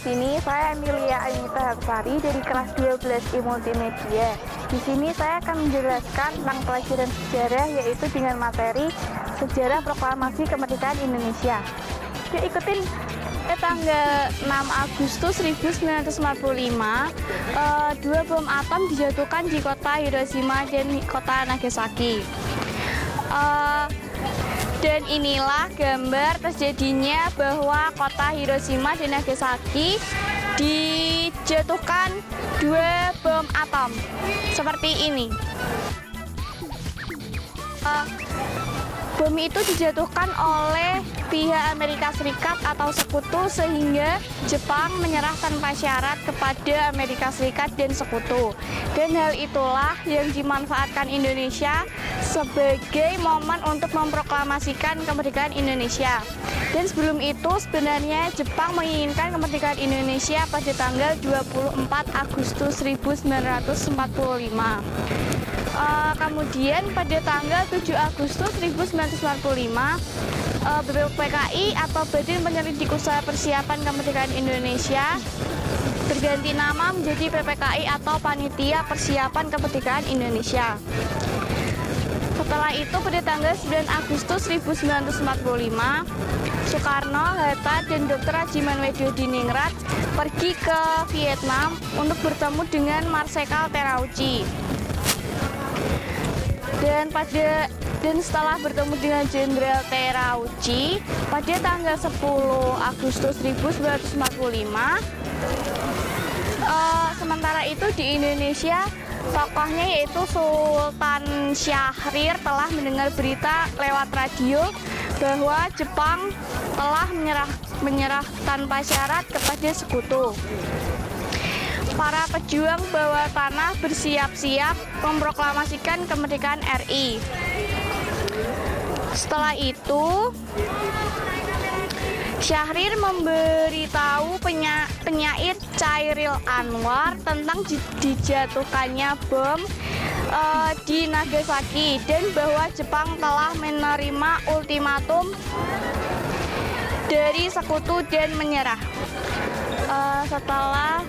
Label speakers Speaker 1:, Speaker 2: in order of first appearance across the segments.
Speaker 1: sini saya Emilia Anita Hapsari dari kelas 12 Multimedia. Di sini saya akan menjelaskan tentang pelajaran sejarah, yaitu dengan materi sejarah proklamasi kemerdekaan Indonesia. Yuk ikutin. Tanggal 6 Agustus 1945, dua bom atom dijatuhkan di kota Hiroshima dan kota Nagasaki. Dan inilah gambar terjadinya bahwa kota Hiroshima dan Nagasaki dijatuhkan dua bom atom seperti ini. Bom itu dijatuhkan oleh pihak Amerika Serikat atau sekutu, sehingga Jepang menyerah tanpa syarat kepada Amerika Serikat dan sekutu. Dan hal itulah yang dimanfaatkan Indonesia sebagai momen untuk memproklamasikan kemerdekaan Indonesia. Dan sebelum itu sebenarnya Jepang menginginkan kemerdekaan Indonesia pada tanggal 24 Agustus 1945. Kemudian pada tanggal 7 Agustus 1945, BPKI atau Badan Penyelidik Usaha Persiapan Kemerdekaan Indonesia berganti nama menjadi PPKI atau Panitia Persiapan Kemerdekaan Indonesia. Setelah itu pada tanggal 9 Agustus 1945, Soekarno, Hatta, dan Dr. Hadjimanwedodiningrat pergi ke Vietnam untuk bertemu dengan Marsekal Terauchi. Dan setelah bertemu dengan Jenderal Terauchi pada tanggal 10 Agustus 1945, sementara itu di Indonesia tokohnya yaitu Sultan Syahrir telah mendengar berita lewat radio bahwa Jepang telah menyerah tanpa syarat kepada sekutu. Para pejuang bawah tanah bersiap-siap memproklamasikan kemerdekaan RI. Setelah itu, Syahrir memberitahu penyair Chairil Anwar tentang dijatuhkannya bom di Nagasaki dan bahwa Jepang telah menerima ultimatum dari sekutu dan menyerah. Setelah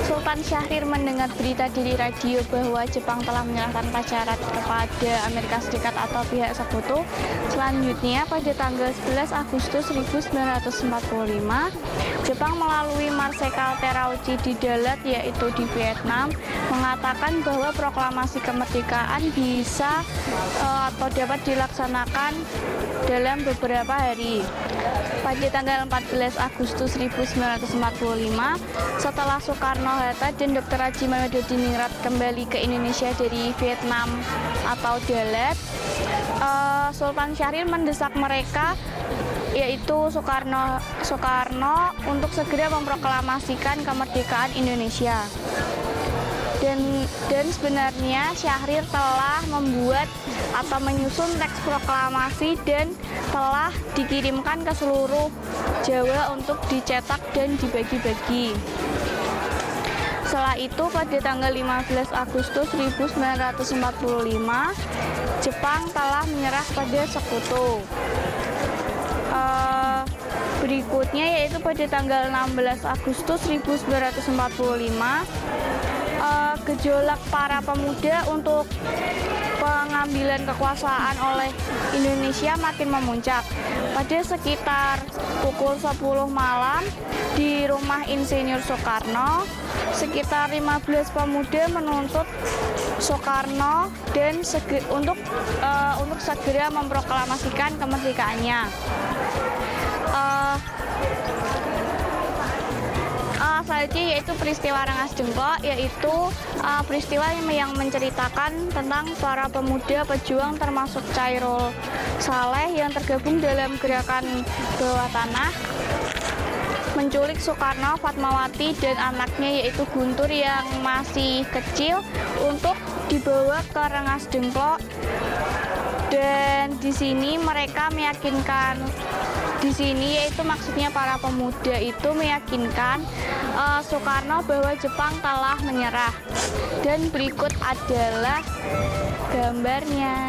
Speaker 1: Sultan Syahrir mendengar berita dari radio bahwa Jepang telah menyerah tanpa syarat kepada Amerika Serikat atau pihak sekutu, selanjutnya pada tanggal 11 Agustus 1945, Jepang melalui Marsekal Terauchi di Dalat, yaitu di Vietnam, mengatakan bahwa proklamasi kemerdekaan bisa atau dapat dilaksanakan dalam beberapa hari. Pada tanggal 14 Agustus 1945, setelah Soekarno, Hatta, dan Dr. Hadjimanwedodiningrat kembali ke Indonesia dari Vietnam atau Dalat, Sultan Syahrir mendesak mereka, yaitu Soekarno untuk segera memproklamasikan kemerdekaan Indonesia. Dan sebenarnya Syahrir telah membuat atau menyusun teks proklamasi dan telah dikirimkan ke seluruh Jawa untuk dicetak dan dibagi-bagi. Setelah itu pada tanggal 15 Agustus 1945, Jepang telah menyerah pada sekutu. Berikutnya yaitu pada tanggal 16 Agustus 1945, gejolak para pemuda untuk pengambilan kekuasaan oleh Indonesia makin memuncak. Pada sekitar pukul 10 malam di rumah Insinyur Soekarno, sekitar 15 pemuda menuntut Soekarno dan untuk segera memproklamasikan kemerdekaannya. Selanjutnya yaitu peristiwa Rengas Dengklok, yaitu peristiwa yang menceritakan tentang para pemuda pejuang termasuk Chairul Saleh yang tergabung dalam gerakan bawah tanah menculik Soekarno, Fatmawati, dan anaknya yaitu Guntur yang masih kecil untuk dibawa ke Rengas Dengklok. Dan di sini mereka meyakinkan, di sini yaitu maksudnya para pemuda itu meyakinkan Soekarno bahwa Jepang telah menyerah. Dan berikut adalah gambarnya.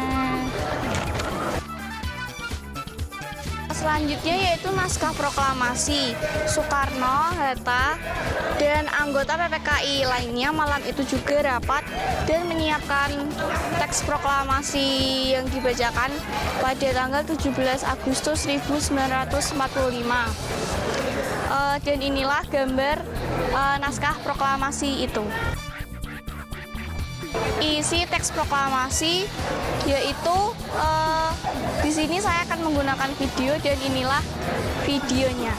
Speaker 1: Selanjutnya yaitu naskah proklamasi. Soekarno, Hatta, dan anggota PPKI lainnya malam itu juga rapat dan menyiapkan teks proklamasi yang dibacakan pada tanggal 17 Agustus 1945. Dan inilah gambar naskah proklamasi itu. Isi teks proklamasi yaitu di sini saya akan menggunakan video dan inilah videonya.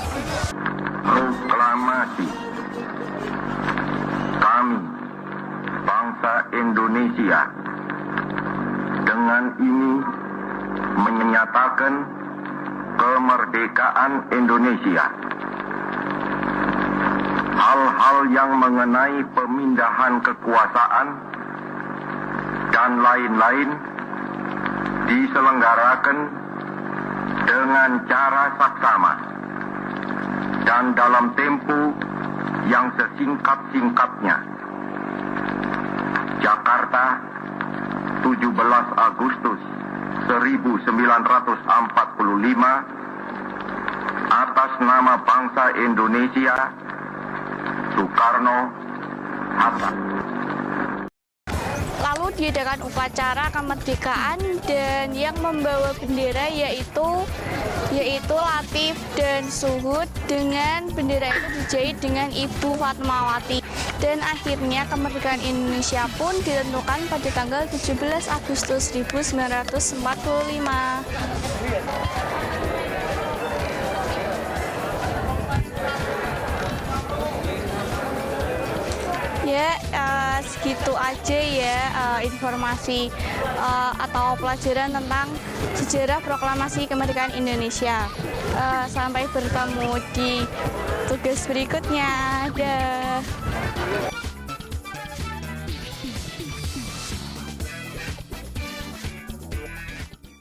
Speaker 2: Proklamasi. Kami, bangsa Indonesia, dengan ini menyatakan kemerdekaan Indonesia. Hal-hal yang mengenai pemindahan kekuasaan dan lain-lain diselenggarakan dengan cara saksama dan dalam tempo yang sesingkat-singkatnya. Jakarta, 17 Agustus 1945, atas nama bangsa Indonesia, Soekarno, Hatta.
Speaker 1: Lalu diadakan upacara kemerdekaan dan yang membawa bendera yaitu Latif dan Suhud, dengan bendera itu dijahit dengan Ibu Fatmawati. Dan akhirnya kemerdekaan Indonesia pun ditentukan pada tanggal 17 Agustus 1945. Ya, segitu aja ya informasi atau pelajaran tentang sejarah proklamasi kemerdekaan Indonesia. Sampai bertemu di tugas berikutnya. Dah.